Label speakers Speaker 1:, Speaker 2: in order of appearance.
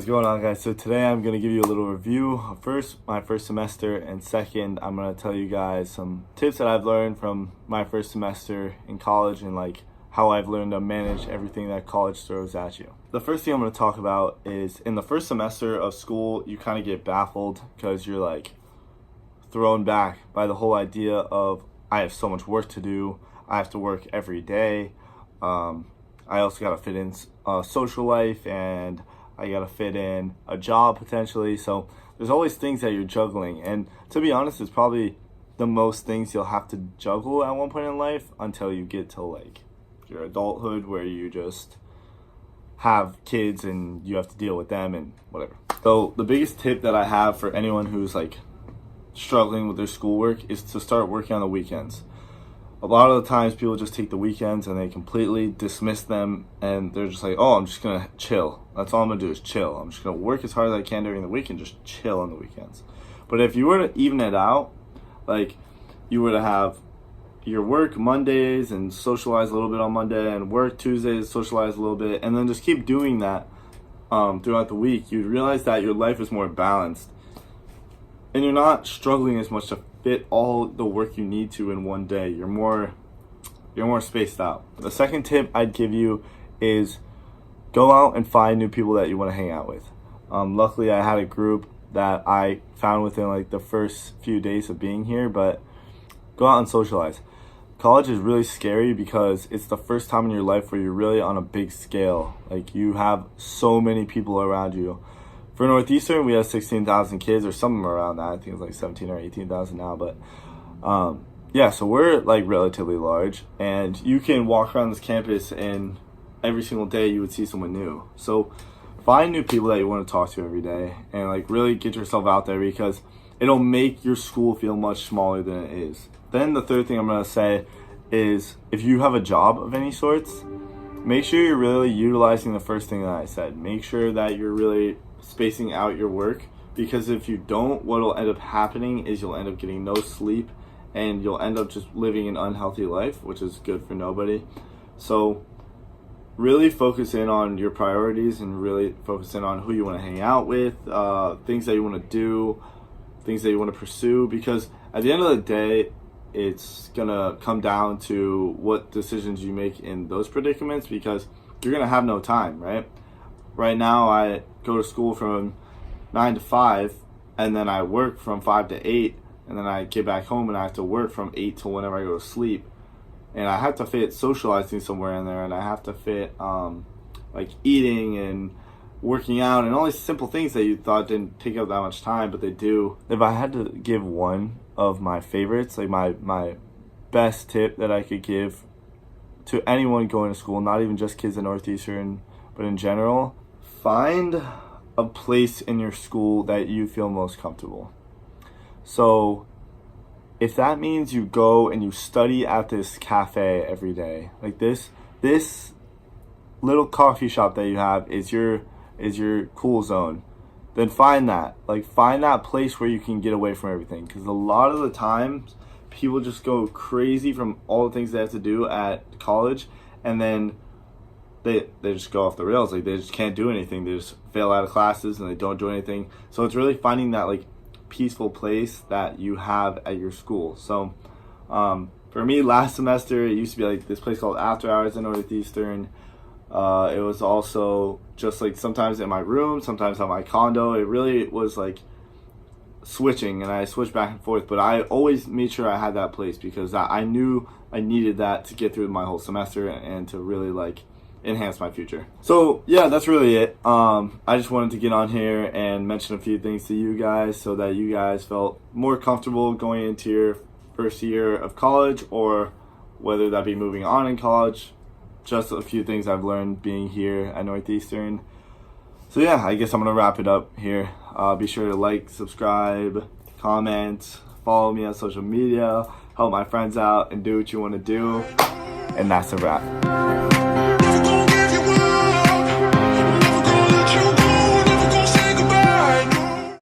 Speaker 1: going on, guys? So today I'm going to give you a little review of my first semester, and second I'm going to tell you guys some tips that I've learned from my first semester in college and like how I've learned to manage everything that college throws at you. The first thing I'm going to talk about is in the first semester of school, you kind of get baffled because you're like thrown back by the whole idea of I have so much work to do. I have to work every day. I also got to fit in social life, and I got to fit in a job potentially. So there's always things that you're juggling. And to be honest, it's probably the most things you'll have to juggle at one point in life until you get to like your adulthood, where you just have kids and you have to deal with them and whatever. So the biggest tip that I have for anyone who's like struggling with their schoolwork is to start working on the weekends. A lot of the times people just take the weekends and they completely dismiss them, and they're just like, oh, I'm just gonna chill. That's all I'm gonna do is chill. I'm just gonna work as hard as I can during the week and just chill on the weekends. But if you were to even it out, like you were to have your work Mondays and socialize a little bit on Monday, and work Tuesdays, socialize a little bit, and then just keep doing that throughout the week, you'd realize that your life is more balanced and you're not struggling as much to fit all the work you need to in one day. You're more spaced out. The second tip I'd give you is go out and find new people that you want to hang out with. Luckily, I had a group that I found within like the first few days of being here, but go out and socialize. College is really scary because it's the first time in your life where you're really on a big scale. Like you have so many people around you. For Northeastern, we have 16,000 kids or something around that. I think it's like 17 or 18,000 now. But yeah, so we're like relatively large, and you can walk around this campus and every single day you would see someone new. So find new people that you want to talk to every day and like really get yourself out there, because it'll make your school feel much smaller than it is. Then the third thing I'm going to say is if you have a job of any sorts, make sure you're really utilizing the first thing that I said. Make sure that you're really spacing out your work, because if you don't, what'll end up happening is you'll end up getting no sleep and you'll end up just living an unhealthy life, which is good for nobody. So really focus in on your priorities and really focus in on who you want to hang out with, things that you want to do, things that you want to pursue, because at the end of the day, it's gonna come down to what decisions you make in those predicaments, because you're gonna have no time, right? Right now, I go to school from 9 to 5, and then I work from 5 to 8, and then I get back home and I have to work from 8 till whenever I go to sleep. And I have to fit socializing somewhere in there, and I have to fit like eating and working out and all these simple things that you thought didn't take up that much time, but they do. If I had to give one of my favorites, like my best tip that I could give to anyone going to school, not even just kids at Northeastern, but in general, find a place in your school that you feel most comfortable. So if that means you go and you study at this cafe every day, like this little coffee shop that you have is your cool zone, then find that place where you can get away from everything. Because a lot of the times people just go crazy from all the things they have to do at college, and then they just go off the rails. Like they just can't do anything. They just fail out of classes and they don't do anything. So it's really finding that like peaceful place that you have at your school. So for me, last semester it used to be like this place called After Hours in Northeastern. It was also just like sometimes in my room, sometimes at my condo. It really was like switching, and I switched back and forth, but I always made sure I had that place because I knew I needed that to get through my whole semester and to really like enhance my future. So yeah, that's really it. I just wanted to get on here and mention a few things to you guys so that you guys felt more comfortable going into your first year of college, or whether that be moving on in college. Just a few things I've learned being here at Northeastern. So yeah, I guess I'm gonna wrap it up here. Be sure to like, subscribe, comment, follow me on social media, help my friends out, and do what you want to do. And that's a wrap.